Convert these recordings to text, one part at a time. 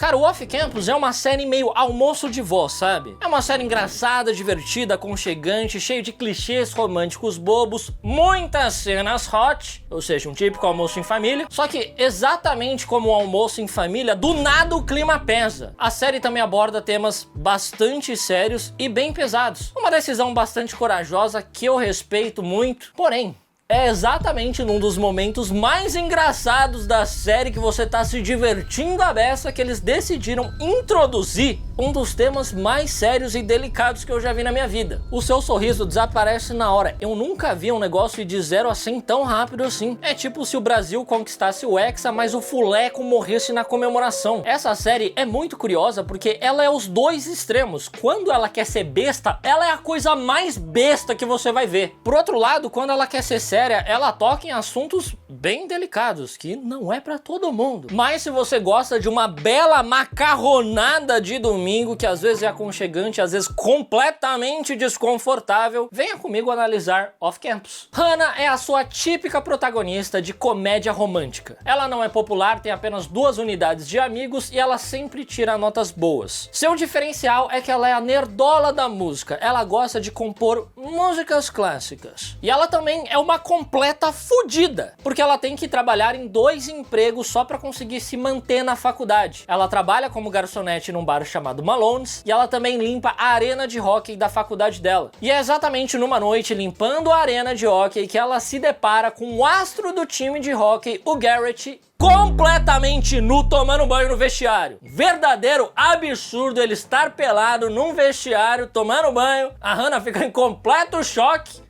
Cara, o Off Campus é uma série meio almoço de vó, sabe? É uma série engraçada, divertida, aconchegante, cheio de clichês românticos bobos, muitas cenas hot, ou seja, um típico almoço em família. Só que, exatamente como o almoço em família, do nada o clima pesa. A série também aborda temas bastante sérios e bem pesados. Uma decisão bastante corajosa que eu respeito muito, porém, é exatamente num dos momentos mais engraçados da série que você tá se divertindo a beça que eles decidiram introduzir um dos temas mais sérios e delicados que eu já vi na minha vida. O seu sorriso desaparece na hora. Eu nunca vi um negócio de 0 a 100 tão rápido assim. É tipo se o Brasil conquistasse o Hexa, mas o Fuleco morresse na comemoração. Essa série é muito curiosa porque ela é os dois extremos. Quando ela quer ser besta, ela é a coisa mais besta que você vai ver. Por outro lado, quando ela quer ser séria, ela toca em assuntos bem delicados, que não é pra todo mundo. Mas se você gosta de uma bela macarronada de domingo, que às vezes é aconchegante, às vezes completamente desconfortável, venha comigo analisar Off Campus. Hannah é a sua típica protagonista de comédia romântica. Ela não é popular, tem apenas 2 unidades de amigos e ela sempre tira notas boas. Seu diferencial é que ela é a nerdola da música. Ela gosta de compor músicas clássicas. E ela também é uma completa fudida, porque ela tem que trabalhar em 2 empregos só pra conseguir se manter na faculdade. Ela trabalha como garçonete num bar chamado Malone's e ela também limpa a arena de hóquei da faculdade dela. E é exatamente numa noite limpando a arena de hóquei que ela se depara com o astro do time de hóquei, o Garrett, completamente nu tomando banho no vestiário. Verdadeiro absurdo ele estar pelado num vestiário tomando banho. A Hannah fica em completo choque,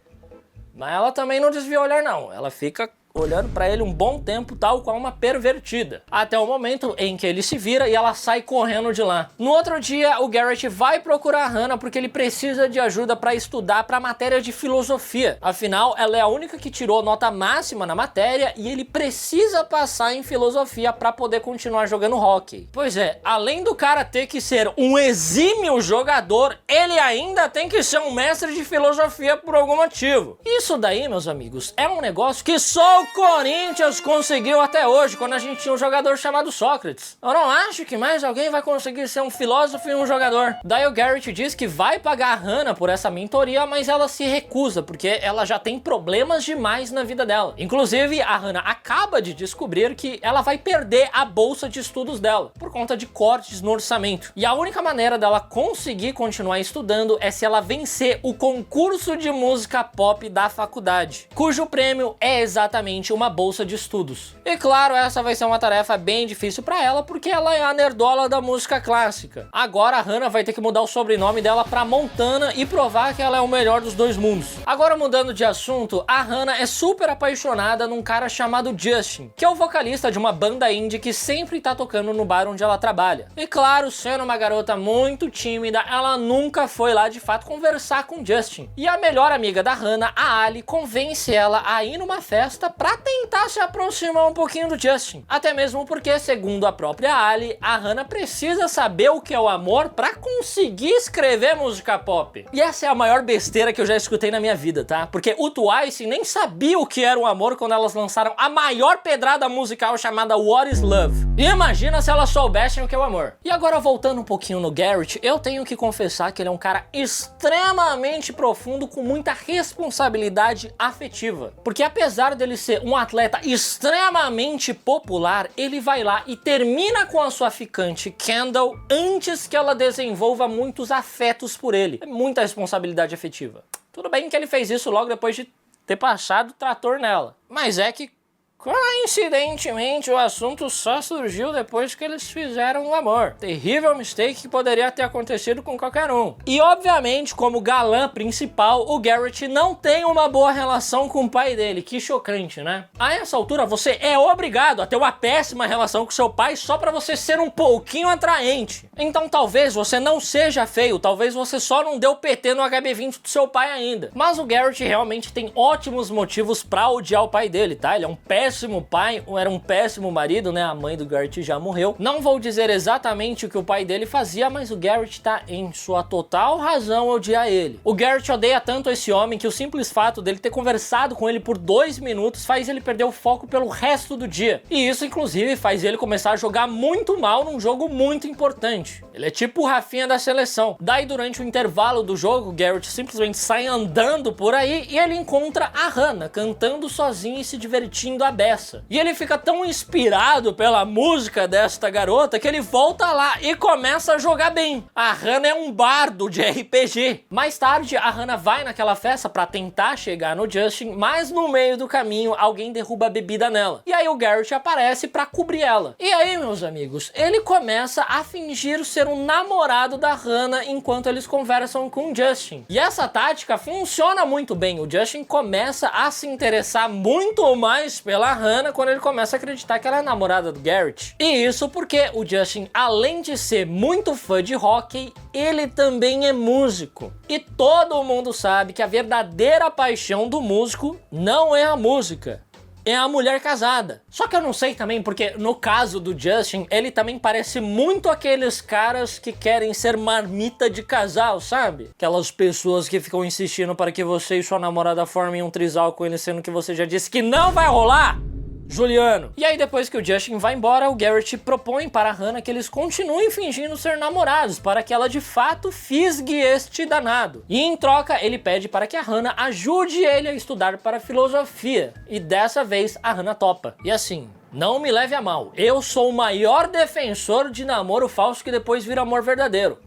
mas ela também não desvia o olhar não. Ela fica olhando pra ele um bom tempo, tal qual uma pervertida. Até o momento em que ele se vira e ela sai correndo de lá. No outro dia, o Garrett vai procurar a Hannah porque ele precisa de ajuda pra estudar pra matéria de filosofia. Afinal, ela é a única que tirou nota máxima na matéria e ele precisa passar em filosofia pra poder continuar jogando hóquei. Pois é, além do cara ter que ser um exímio jogador, ele ainda tem que ser um mestre de filosofia por algum motivo. Isso daí, meus amigos, é um negócio que só o Corinthians conseguiu até hoje, quando a gente tinha um jogador chamado Sócrates. Eu não acho que mais alguém vai conseguir ser um filósofo e um jogador. Daí o Garrett diz que vai pagar a Hannah por essa mentoria, mas ela se recusa, porque ela já tem problemas demais na vida dela. Inclusive, a Hannah acaba de descobrir que ela vai perder a bolsa de estudos dela, por conta de cortes no orçamento. E a única maneira dela conseguir continuar estudando é se ela vencer o concurso de música pop da faculdade, cujo prêmio é exatamente uma bolsa de estudos. E claro, essa vai ser uma tarefa bem difícil pra ela, porque ela é a nerdola da música clássica. Agora a Hannah vai ter que mudar o sobrenome dela pra Montana e provar que ela é o melhor dos 2 mundos. Agora, mudando de assunto, a Hannah é super apaixonada num cara chamado Justin, que é o vocalista de uma banda indie que sempre tá tocando no bar onde ela trabalha. E claro, sendo uma garota muito tímida, ela nunca foi lá de fato conversar com Justin. E a melhor amiga da Hannah, a Ali, convence ela a ir numa festa pra tentar se aproximar um pouquinho do Justin. Até mesmo porque, segundo a própria Ali, a Hannah precisa saber o que é o amor pra conseguir escrever música pop. E essa é a maior besteira que eu já escutei na minha vida, tá? Porque o Twice nem sabia o que era o amor quando elas lançaram a maior pedrada musical chamada What is Love. E imagina se elas soubessem o que é o amor. E agora, voltando um pouquinho no Garrett, eu tenho que confessar que ele é um cara extremamente profundo, com muita responsabilidade afetiva. Porque apesar dele ser um atleta extremamente popular, ele vai lá e termina com a sua ficante Kendall antes que ela desenvolva muitos afetos por ele. É muita responsabilidade afetiva. Tudo bem que ele fez isso logo depois de ter passado o trator nela, mas é que coincidentemente o assunto só surgiu depois que eles fizeram o amor. Terrível mistake que poderia ter acontecido com qualquer um. E obviamente, como galã principal, o Garrett não tem uma boa relação com o pai dele. Que chocante, né? A essa altura você é obrigado a ter uma péssima relação com seu pai só pra você ser um pouquinho atraente. Então talvez você não seja feio, talvez você só não deu PT no HB20 do seu pai ainda. Mas o Garrett realmente tem ótimos motivos pra odiar o pai dele, tá? Ele é um péssimo péssimo pai, era um péssimo marido, né? A mãe do Garrett já morreu. Não vou dizer exatamente o que o pai dele fazia, mas o Garrett tá em sua total razão odiar ele. O Garrett odeia tanto esse homem que o simples fato dele ter conversado com ele por 2 minutos faz ele perder o foco pelo resto do dia. E isso, inclusive, faz ele começar a jogar muito mal num jogo muito importante. Ele é tipo o Rafinha da seleção. Daí, durante o intervalo do jogo, o Garrett simplesmente sai andando por aí e ele encontra a Hannah cantando sozinha e se divertindo à beça. E ele fica tão inspirado pela música desta garota que ele volta lá e começa a jogar bem. A Hannah é um bardo de RPG. Mais tarde, a Hannah vai naquela festa pra tentar chegar no Justin, mas no meio do caminho alguém derruba a bebida nela. E aí o Garrett aparece pra cobrir ela. E aí, meus amigos, ele começa a fingir ser um namorado da Hannah enquanto eles conversam com o Justin. E essa tática funciona muito bem. O Justin começa a se interessar muito mais pela Hannah quando ele começa a acreditar que ela é namorada do Garrett. E isso porque o Justin, além de ser muito fã de hockey, ele também é músico. E todo mundo sabe que a verdadeira paixão do músico não é a música, é a mulher casada. Só que eu não sei também, porque no caso do Justin, ele também parece muito aqueles caras que querem ser marmita de casal, sabe? Aquelas pessoas que ficam insistindo para que você e sua namorada formem um trisal com ele, sendo que você já disse que não vai rolar. Juliano. E aí, depois que o Justin vai embora, o Garrett propõe para a Hannah que eles continuem fingindo ser namorados, para que ela de fato fisgue este danado. E em troca, ele pede para que a Hannah ajude ele a estudar para filosofia. E dessa vez, a Hannah topa. E assim, não me leve a mal, eu sou o maior defensor de namoro falso que depois vira amor verdadeiro.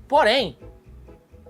Porém,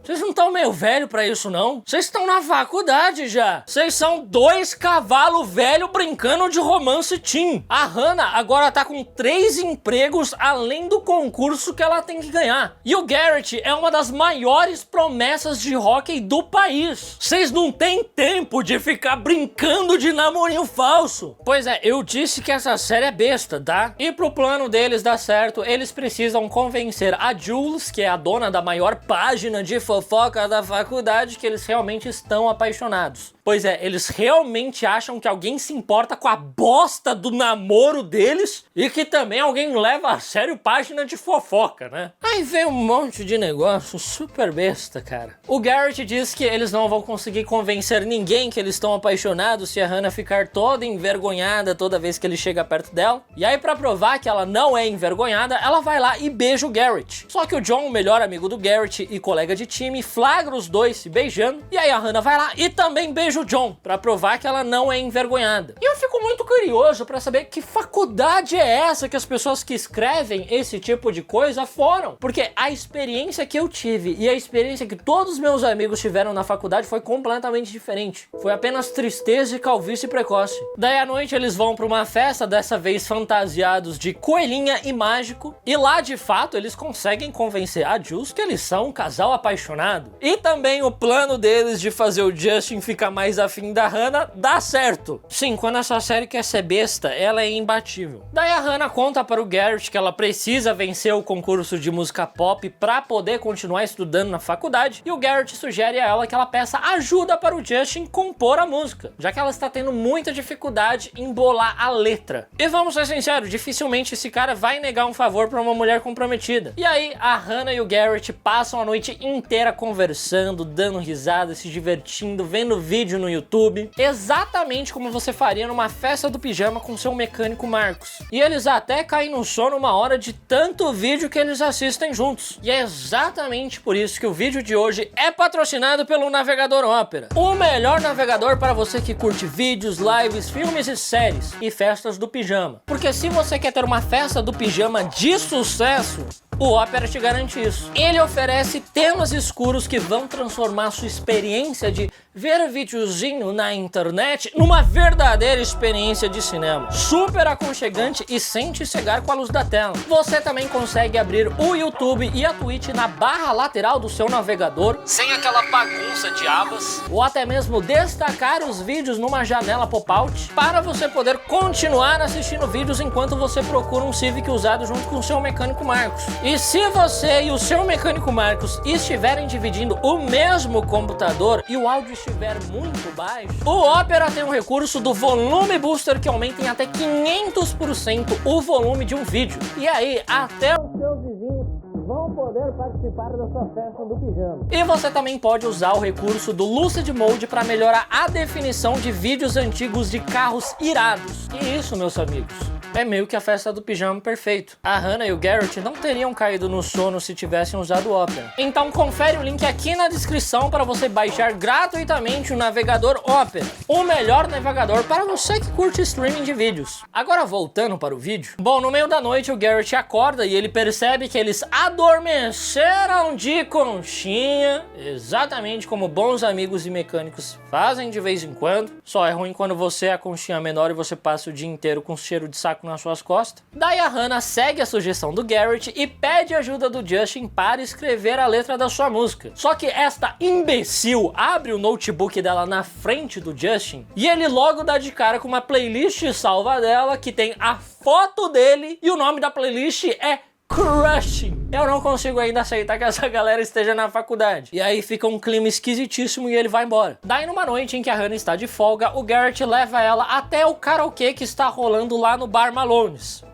vocês não estão meio velho pra isso, não? Vocês estão na faculdade já. Vocês são 2 cavalos velhos brincando de romance teen. A Hannah agora tá com 3 empregos além do concurso que ela tem que ganhar. E o Garrett é uma das maiores promessas de hockey do país. Vocês não têm tempo de ficar brincando de namorinho falso. Pois é, eu disse que essa série é besta, tá? E pro plano deles dar certo, eles precisam convencer a Jules, que é a dona da maior página de fofoca da faculdade, que eles realmente estão apaixonados. Pois é, eles realmente acham que alguém se importa com a bosta do namoro deles e que também alguém leva a sério página de fofoca, né? Aí vem um monte de negócio super besta, cara. O Garrett diz que eles não vão conseguir convencer ninguém que eles estão apaixonados se a Hannah ficar toda envergonhada toda vez que ele chega perto dela. E aí, pra provar que ela não é envergonhada, ela vai lá e beija o Garrett. Só que o John, o melhor amigo do Garrett e colega de time, flagra os dois se beijando. E aí a Hannah vai lá e também beija o John, pra provar que ela não é envergonhada. E eu fico muito curioso pra saber que faculdade é essa que as pessoas que escrevem esse tipo de coisa foram. Porque a experiência que eu tive e a experiência que todos os meus amigos tiveram na faculdade foi completamente diferente. Foi apenas tristeza e calvície precoce. Daí à noite eles vão pra uma festa, dessa vez fantasiados de coelhinha e mágico. E lá, de fato, eles conseguem convencer a Jules que eles são um casal apaixonado. E também o plano deles de fazer o Justin ficar mais afim da Hannah dá certo. Sim, quando essa série quer ser besta, ela é imbatível. Daí a Hannah conta para o Garrett que ela precisa vencer o concurso de música pop para poder continuar estudando na faculdade, e o Garrett sugere a ela que ela peça ajuda para o Justin compor a música, já que ela está tendo muita dificuldade em bolar a letra. E vamos ser sinceros, dificilmente esse cara vai negar um favor para uma mulher comprometida. E aí a Hannah e o Garrett passam a noite inteira conversando, dando risada, se divertindo, vendo vídeo no YouTube, exatamente como você faria numa festa do pijama com seu mecânico Marcos. E eles até caem no sono uma hora de tanto vídeo que eles assistem juntos. E é exatamente por isso que o vídeo de hoje é patrocinado pelo Navegador Opera, o melhor navegador para você que curte vídeos, lives, filmes e séries e festas do pijama. Porque se você quer ter uma festa do pijama de sucesso, o Opera te garante isso. Ele oferece temas escuros que vão transformar a sua experiência de ver videozinho na internet numa verdadeira experiência de cinema. Super aconchegante e sem te cegar com a luz da tela. Você também consegue abrir o YouTube e a Twitch na barra lateral do seu navegador, sem aquela bagunça de abas, ou até mesmo destacar os vídeos numa janela pop-out, para você poder continuar assistindo vídeos enquanto você procura um Civic usado junto com o seu mecânico Marcos. E se você e o seu mecânico Marcos estiverem dividindo o mesmo computador e o áudio estiver muito baixo, o Opera tem um recurso do Volume Booster que aumenta em até 500% o volume de um vídeo. E aí, até os seus vizinhos vão poder participar da sua festa do pijama. E você também pode usar o recurso do Lucid Mode para melhorar a definição de vídeos antigos de carros irados. E isso, meus amigos, é meio que a festa do pijama perfeito. A Hannah e o Garrett não teriam caído no sono se tivessem usado o Opera. Então confere o link aqui na descrição para você baixar gratuitamente o navegador Opera, o melhor navegador para você que curte streaming de vídeos. Agora voltando para o vídeo. Bom, no meio da noite o Garrett acorda e ele percebe que eles adormeceram de conchinha, exatamente como bons amigos e mecânicos fazem de vez em quando. Só é ruim quando você é a conchinha menor e você passa o dia inteiro com cheiro de saco nas suas costas. Daí a Hannah segue a sugestão do Garrett e pede ajuda do Justin para escrever a letra da sua música. Só que esta imbecil abre o notebook dela na frente do Justin e ele logo dá de cara com uma playlist salva dela que tem a foto dele e o nome da playlist é Crushing. Eu não consigo ainda aceitar que essa galera esteja na faculdade. E aí fica um clima esquisitíssimo e ele vai embora. Daí numa noite em que a Hannah está de folga, o Garrett leva ela até o karaokê que está rolando lá no Bar Malone's,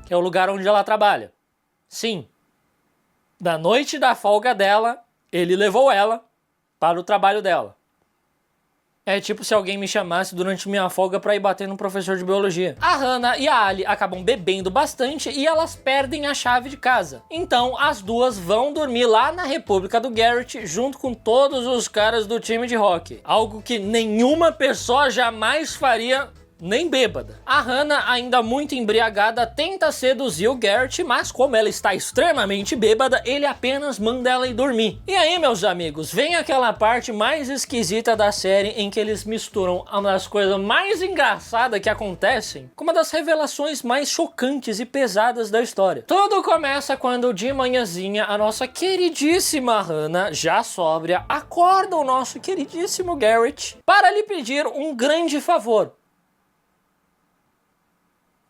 que é o lugar onde ela trabalha. Sim, da noite da folga dela, ele levou ela para o trabalho dela. É tipo se alguém me chamasse durante minha folga pra ir bater no professor de biologia. A Hannah e a Ali acabam bebendo bastante e elas perdem a chave de casa. Então as duas vão dormir lá na República do Garrett junto com todos os caras do time de hockey. Algo que nenhuma pessoa jamais faria, nem bêbada. A Hannah, ainda muito embriagada, tenta seduzir o Garrett, mas como ela está extremamente bêbada, ele apenas manda ela ir dormir. E aí, meus amigos, vem aquela parte mais esquisita da série em que eles misturam uma das coisas mais engraçadas que acontecem com uma das revelações mais chocantes e pesadas da história. Tudo começa quando de manhãzinha a nossa queridíssima Hannah, já sóbria, acorda o nosso queridíssimo Garrett para lhe pedir um grande favor: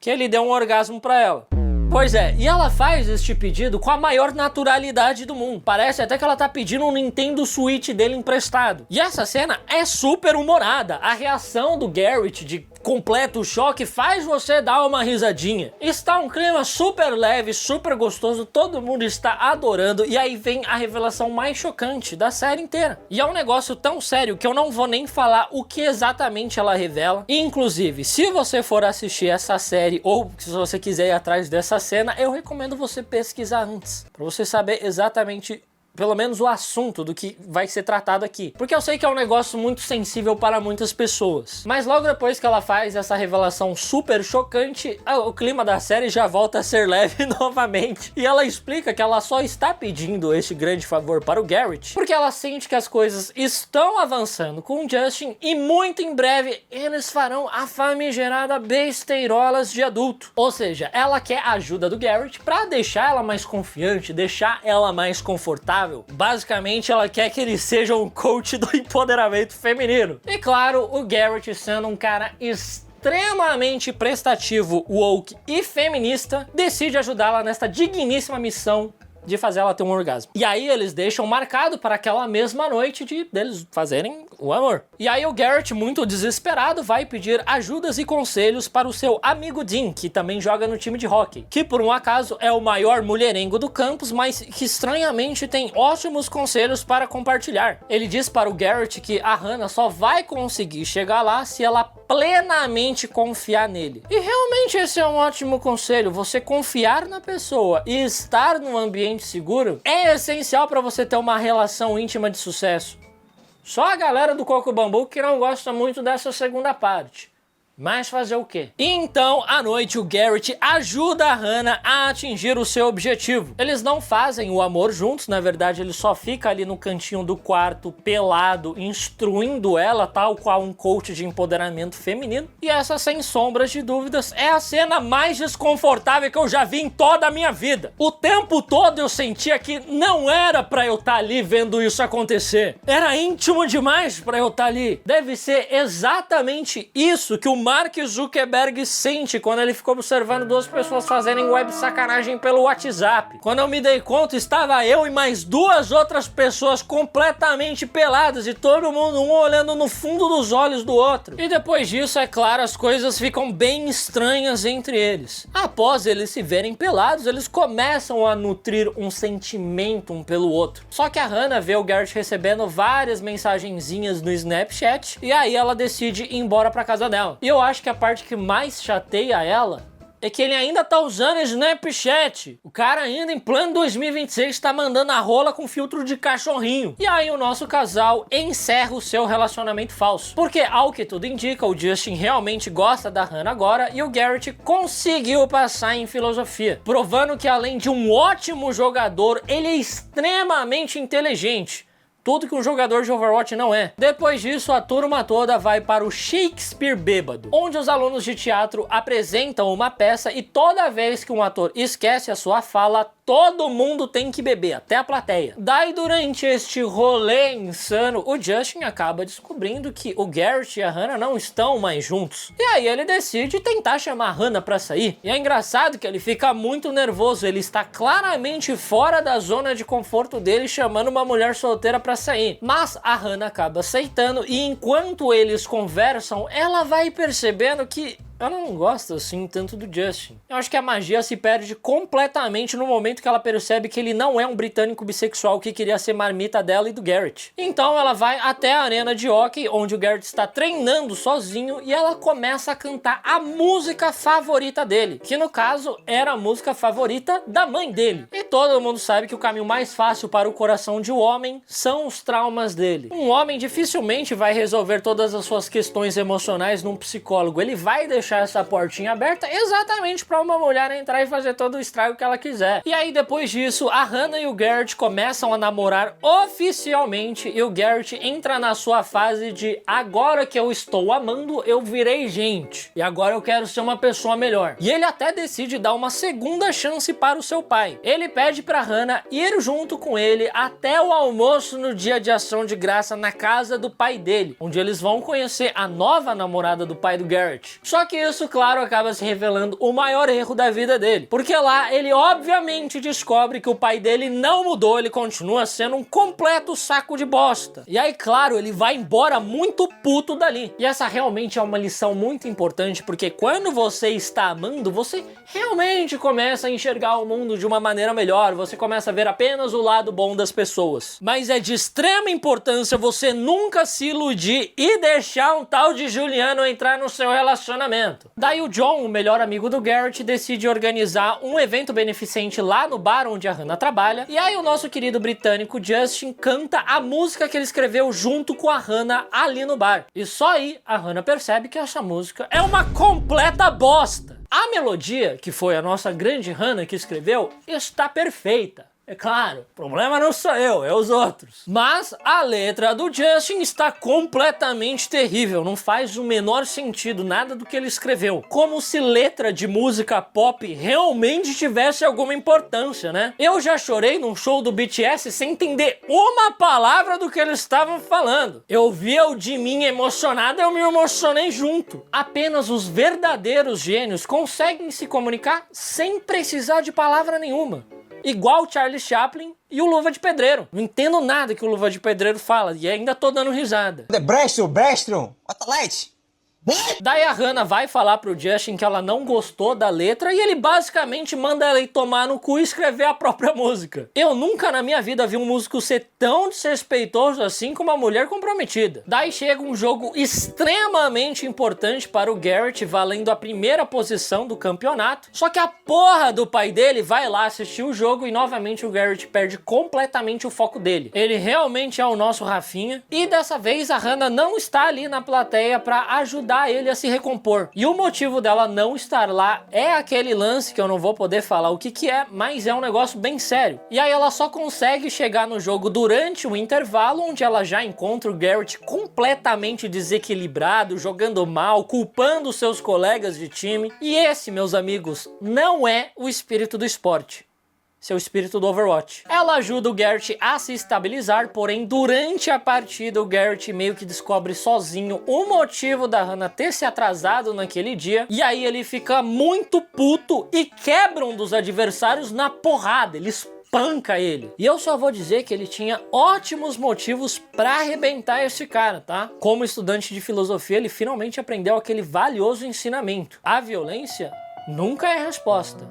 que ele dê um orgasmo pra ela. Pois é, e ela faz este pedido com a maior naturalidade do mundo. Parece até que ela tá pedindo um Nintendo Switch dele emprestado. E essa cena é super humorada. A reação do Garrett de completo choque faz você dar uma risadinha. Está um clima super leve, super gostoso, todo mundo está adorando. E aí vem a revelação mais chocante da série inteira. E é um negócio tão sério que eu não vou nem falar o que exatamente ela revela. E, inclusive, se você for assistir essa série ou se você quiser ir atrás dessa cena, eu recomendo você pesquisar antes, para você saber exatamente pelo menos o assunto do que vai ser tratado aqui. Porque eu sei que é um negócio muito sensível para muitas pessoas. Mas logo depois que ela faz essa revelação super chocante, o clima da série já volta a ser leve novamente. E ela explica que ela só está pedindo este grande favor para o Garrett porque ela sente que as coisas estão avançando com o Justin e muito em breve eles farão a famigerada besteirolas de adulto. Ou seja, ela quer a ajuda do Garrett para deixar ela mais confiante, deixar ela mais confortável. Basicamente, ela quer que ele seja um coach do empoderamento feminino. E claro, o Garrett, sendo um cara extremamente prestativo, woke e feminista, decide ajudá-la nesta digníssima missão de fazer ela ter um orgasmo. E aí eles deixam marcado para aquela mesma noite deles fazerem o amor. E aí o Garrett, muito desesperado, vai pedir ajudas e conselhos para o seu amigo Dean, que também joga no time de hockey, que por um acaso é o maior mulherengo do campus, mas que estranhamente tem ótimos conselhos para compartilhar. Ele diz para o Garrett que a Hannah só vai conseguir chegar lá se ela plenamente confiar nele. E realmente esse é um ótimo conselho. Você confiar na pessoa e estar num ambiente seguro é essencial para você ter uma relação íntima de sucesso. Só a galera do Coco Bambu que não gosta muito dessa segunda parte. Mas fazer o quê? Então, à noite, o Garrett ajuda a Hannah a atingir o seu objetivo. Eles não fazem o amor juntos, na verdade, ele só fica ali no cantinho do quarto, pelado, instruindo ela, tal qual um coach de empoderamento feminino. E essa, sem sombras de dúvidas, é a cena mais desconfortável que eu já vi em toda a minha vida. O tempo todo eu sentia que não era pra eu estar ali vendo isso acontecer. Era íntimo demais pra eu estar ali. Deve ser exatamente isso que o Mark Zuckerberg sente quando ele ficou observando duas pessoas fazerem web sacanagem pelo WhatsApp. Quando eu me dei conta, estava eu e mais duas outras pessoas completamente peladas e todo mundo um olhando no fundo dos olhos do outro. E depois disso, é claro, as coisas ficam bem estranhas entre eles. Após eles se verem pelados, eles começam a nutrir um sentimento um pelo outro. Só que a Hannah vê o Garrett recebendo várias mensagenzinhas no Snapchat e aí ela decide ir embora pra casa dela. E eu acho que a parte que mais chateia ela é que ele ainda tá usando Snapchat. O cara ainda em plano 2026 tá mandando a rola com filtro de cachorrinho. E aí o nosso casal encerra o seu relacionamento falso. Porque, ao que tudo indica, o Justin realmente gosta da Hannah agora e o Garrett conseguiu passar em filosofia, provando que além de um ótimo jogador, ele é extremamente inteligente. Tudo que um jogador de Overwatch não é. Depois disso, a turma toda vai para o Shakespeare Bêbado, onde os alunos de teatro apresentam uma peça e toda vez que um ator esquece a sua fala, todo mundo tem que beber, até a plateia. Daí, durante este rolê insano, o Justin acaba descobrindo que o Garrett e a Hannah não estão mais juntos. E aí ele decide tentar chamar a Hannah pra sair. E é engraçado que ele fica muito nervoso, ele está claramente fora da zona de conforto dele, chamando uma mulher solteira pra sair. Mas a Hannah acaba aceitando e enquanto eles conversam, ela vai percebendo que eu não gosto assim tanto do Justin. Eu acho que a magia se perde completamente no momento que ela percebe que ele não é um britânico bissexual que queria ser marmita dela e do Garrett. Então ela vai até a arena de hóquei, onde o Garrett está treinando sozinho, e ela começa a cantar a música favorita dele, que no caso era a música favorita da mãe dele. E todo mundo sabe que o caminho mais fácil para o coração de um homem são os traumas dele. Um homem dificilmente vai resolver todas as suas questões emocionais num psicólogo. Ele vai deixar essa portinha aberta exatamente para uma mulher entrar e fazer todo o estrago que ela quiser. E aí depois disso, a Hannah e o Garrett começam a namorar oficialmente e o Garrett entra na sua fase de agora que eu estou amando, eu virei gente. E agora eu quero ser uma pessoa melhor. E ele até decide dar uma segunda chance para o seu pai. Ele pede para Hannah ir junto com ele até o almoço no dia de ação de graça na casa do pai dele, onde eles vão conhecer a nova namorada do pai do Garrett. Só que isso, claro, acaba se revelando o maior erro da vida dele. Porque lá ele obviamente descobre que o pai dele não mudou, ele continua sendo um completo saco de bosta. E aí, claro, ele vai embora muito puto dali. E essa realmente é uma lição muito importante, porque quando você está amando, você realmente começa a enxergar o mundo de uma maneira melhor, você começa a ver apenas o lado bom das pessoas. Mas é de extrema importância você nunca se iludir e deixar um tal de Juliano entrar no seu relacionamento. Daí o John, o melhor amigo do Garrett, decide organizar um evento beneficente lá no bar onde a Hannah trabalha, e aí o nosso querido britânico Justin canta a música que ele escreveu junto com a Hannah ali no bar. E só aí a Hannah percebe que essa música é uma completa bosta. A melodia, que foi a nossa grande Hannah que escreveu, está perfeita. É claro, o problema não sou eu, é os outros. Mas a letra do Justin está completamente terrível, não faz o menor sentido nada do que ele escreveu. Como se letra de música pop realmente tivesse alguma importância, né? Eu já chorei num show do BTS sem entender uma palavra do que eles estavam falando. Eu via o Jimin emocionado e eu me emocionei junto. Apenas os verdadeiros gênios conseguem se comunicar sem precisar de palavra nenhuma. Igual o Charlie Chaplin e o Luva de Pedreiro. Não entendo nada que o Luva de Pedreiro fala e ainda tô dando risada. Brestron, what the light? Daí a Hannah vai falar pro Justin que ela não gostou da letra e ele basicamente manda ela ir tomar no cu e escrever a própria música. Eu nunca na minha vida vi um músico ser tão desrespeitoso assim com uma mulher comprometida. Daí chega um jogo extremamente importante para o Garrett, valendo a primeira posição do campeonato. Só que a porra do pai dele vai lá assistir o jogo e novamente o Garrett perde completamente o foco dele. Ele realmente é o nosso Rafinha e dessa vez a Hannah não está ali na plateia para ajudar ele a se recompor. E o motivo dela não estar lá é aquele lance que eu não vou poder falar o que é, mas é um negócio bem sério. E aí ela só consegue chegar no jogo durante o intervalo, onde ela já encontra o Garrett completamente desequilibrado, jogando mal, culpando seus colegas de time. E esse, meus amigos, não é o espírito do esporte. seu espírito do Overwatch. Ela ajuda o Garrett a se estabilizar, porém durante a partida o Garrett meio que descobre sozinho o motivo da Hannah ter se atrasado naquele dia, e aí ele fica muito puto e quebra um dos adversários na porrada, ele espanca ele. E eu só vou dizer que ele tinha ótimos motivos pra arrebentar esse cara, tá? Como estudante de filosofia, ele finalmente aprendeu aquele valioso ensinamento: a violência nunca é a resposta,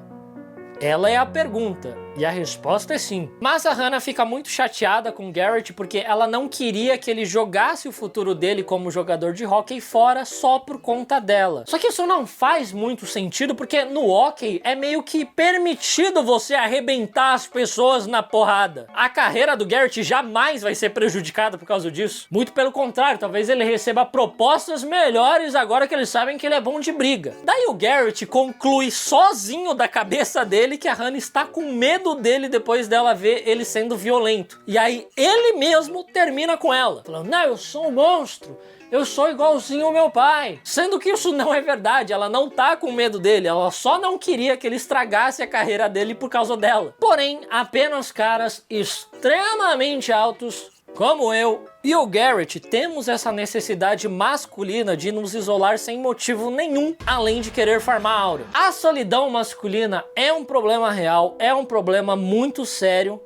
ela é a pergunta. E a resposta é sim. Mas a Hannah fica muito chateada com o Garrett porque ela não queria que ele jogasse o futuro dele como jogador de hóquei fora só por conta dela. Só que isso não faz muito sentido porque no hóquei é meio que permitido você arrebentar as pessoas na porrada. A carreira do Garrett jamais vai ser prejudicada por causa disso. Muito pelo contrário, talvez ele receba propostas melhores agora que eles sabem que ele é bom de briga. Daí o Garrett conclui sozinho da cabeça dele que a Hannah está com medo dele depois dela ver ele sendo violento. E aí ele mesmo termina com ela, falando: não, eu sou um monstro, eu sou igualzinho ao meu pai. Sendo que isso não é verdade, ela não tá com medo dele, ela só não queria que ele estragasse a carreira dele por causa dela. Porém, apenas caras extremamente altos, como eu e o Garrett, temos essa necessidade masculina de nos isolar sem motivo nenhum, além de querer farmar aura. A solidão masculina é um problema real, é um problema muito sério.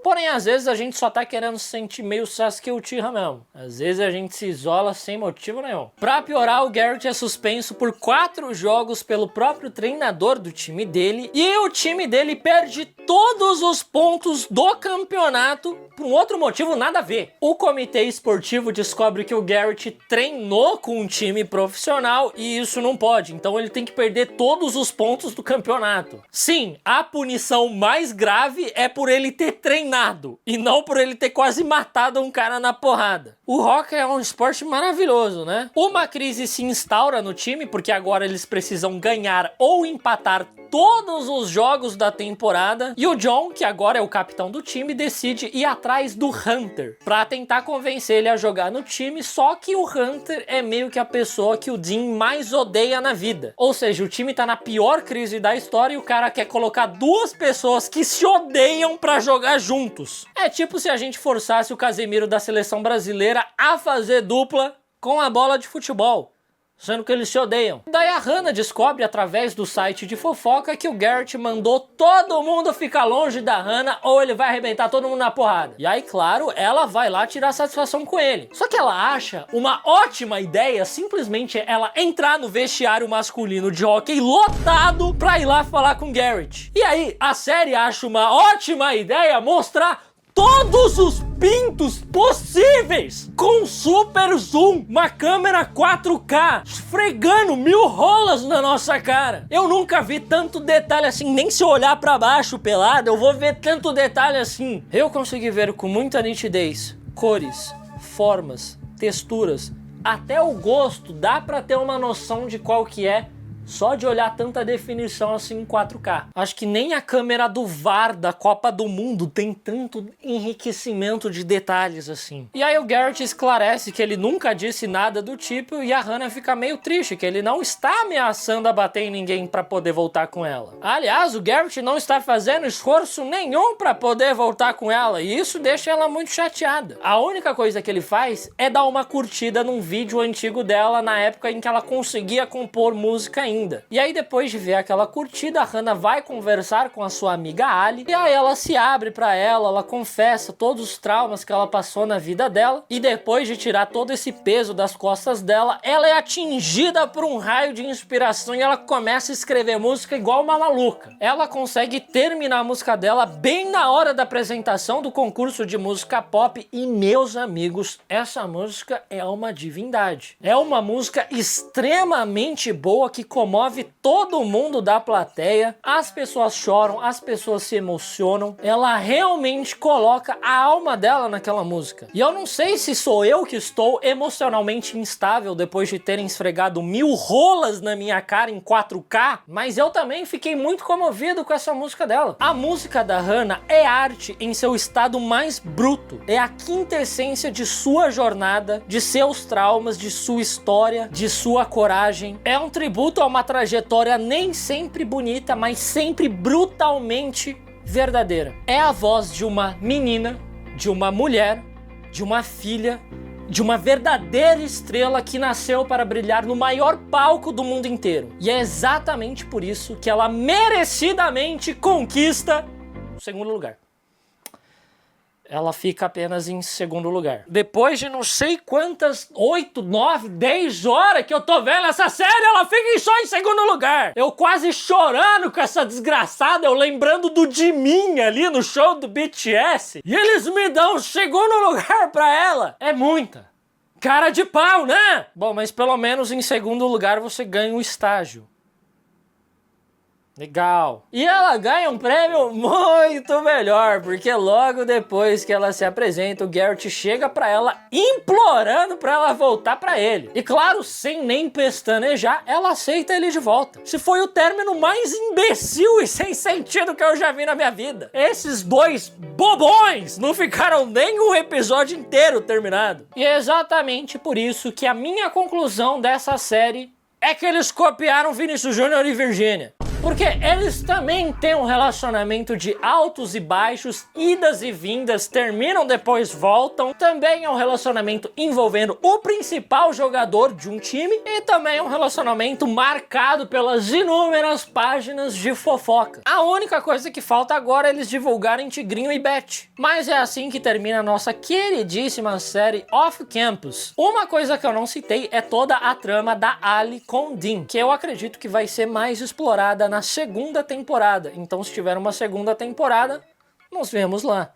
Porém, às vezes a gente só tá querendo se sentir meio Sasuke Uchiha mesmo. Às vezes a gente se isola sem motivo nenhum. Pra piorar, o Garrett é suspenso por 4 jogos pelo próprio treinador do time dele. E o time dele perde todos os pontos do campeonato por um outro motivo nada a ver. O comitê esportivo descobre que o Garrett treinou com um time profissional e isso não pode. Então ele tem que perder todos os pontos do campeonato. Sim, a punição mais grave é por ele ter treinado e não por ele ter quase matado um cara na porrada. O hockey é um esporte maravilhoso, né? Uma crise se instaura no time porque agora eles precisam ganhar ou empatar todos os jogos da temporada, e o John, que agora é o capitão do time, decide ir atrás do Hunter pra tentar convencer ele a jogar no time, só que o Hunter é meio que a pessoa que o Dean mais odeia na vida. Ou seja, o time tá na pior crise da história e o cara quer colocar 2 pessoas que se odeiam pra jogar juntos. É tipo se a gente forçasse o Casemiro da seleção brasileira a fazer dupla com a bola de futebol, sendo que eles se odeiam. Daí a Hannah descobre através do site de fofoca que o Garrett mandou todo mundo ficar longe da Hannah ou ele vai arrebentar todo mundo na porrada. E aí, claro, ela vai lá tirar satisfação com ele. Só que ela acha uma ótima ideia simplesmente ela entrar no vestiário masculino de hóquei lotado pra ir lá falar com o Garrett. E aí, a série acha uma ótima ideia mostrar todos os pintos possíveis com super zoom, uma câmera 4K esfregando 1000 rolas na nossa cara. Eu nunca vi tanto detalhe assim, nem se eu olhar pra baixo pelado eu vou ver tanto detalhe assim. Eu consegui ver com muita nitidez cores, formas, texturas, até o gosto, dá pra ter uma noção de qual que é só de olhar tanta definição assim em 4K. Acho que nem a câmera do VAR da Copa do Mundo tem tanto enriquecimento de detalhes assim. E aí o Garrett esclarece que ele nunca disse nada do tipo e a Hannah fica meio triste, que ele não está ameaçando a bater em ninguém pra poder voltar com ela. Aliás, o Garrett não está fazendo esforço nenhum pra poder voltar com ela e isso deixa ela muito chateada. A única coisa que ele faz é dar uma curtida num vídeo antigo dela na época em que ela conseguia compor música ainda. E aí depois de ver aquela curtida, a Hannah vai conversar com a sua amiga Ali e aí ela se abre pra ela confessa todos os traumas que ela passou na vida dela e depois de tirar todo esse peso das costas dela, ela é atingida por um raio de inspiração e ela começa a escrever música igual uma maluca. Ela consegue terminar a música dela bem na hora da apresentação do concurso de música pop e, meus amigos, essa música é uma divindade. É uma música extremamente boa que comove todo mundo da plateia, as pessoas choram, as pessoas se emocionam, ela realmente coloca a alma dela naquela música. E eu não sei se sou eu que estou emocionalmente instável depois de terem esfregado 1000 rolas na minha cara em 4K, mas eu também fiquei muito comovido com essa música dela. A música da Hannah é arte em seu estado mais bruto, é a quintessência de sua jornada, de seus traumas, de sua história, de sua coragem. É um tributo a uma trajetória nem sempre bonita, mas sempre brutalmente verdadeira. É a voz de uma menina, de uma mulher, de uma filha, de uma verdadeira estrela que nasceu para brilhar no maior palco do mundo inteiro. E é exatamente por isso que ela merecidamente conquista o segundo lugar. Ela fica apenas em segundo lugar. Depois de não sei quantas, 8, 9, 10 horas que eu tô vendo essa série, ela fica só em segundo lugar. Eu quase chorando com essa desgraçada, eu lembrando do Jimin ali no show do BTS. E eles me dão o segundo lugar pra ela. É muita cara de pau, né? Bom, mas pelo menos em segundo lugar você ganha um estágio. Legal. E ela ganha um prêmio muito melhor, porque logo depois que ela se apresenta, o Garrett chega pra ela implorando pra ela voltar pra ele. E claro, sem nem pestanejar, ela aceita ele de volta. Se foi o término mais imbecil e sem sentido que eu já vi na minha vida. Esses dois bobões não ficaram nem um episódio inteiro terminado. E é exatamente por isso que a minha conclusão dessa série é que eles copiaram Vinícius Júnior e Virgínia. Porque eles também têm um relacionamento de altos e baixos, idas e vindas, terminam, depois voltam. Também é um relacionamento envolvendo o principal jogador de um time e também é um relacionamento marcado pelas inúmeras páginas de fofoca. A única coisa que falta agora é eles divulgarem Tigrinho e Beth. Mas é assim que termina a nossa queridíssima série Off Campus. Uma coisa que eu não citei é toda a trama da Ali com Dean, que eu acredito que vai ser mais explorada na segunda temporada. Então, se tiver uma segunda temporada, nos vemos lá.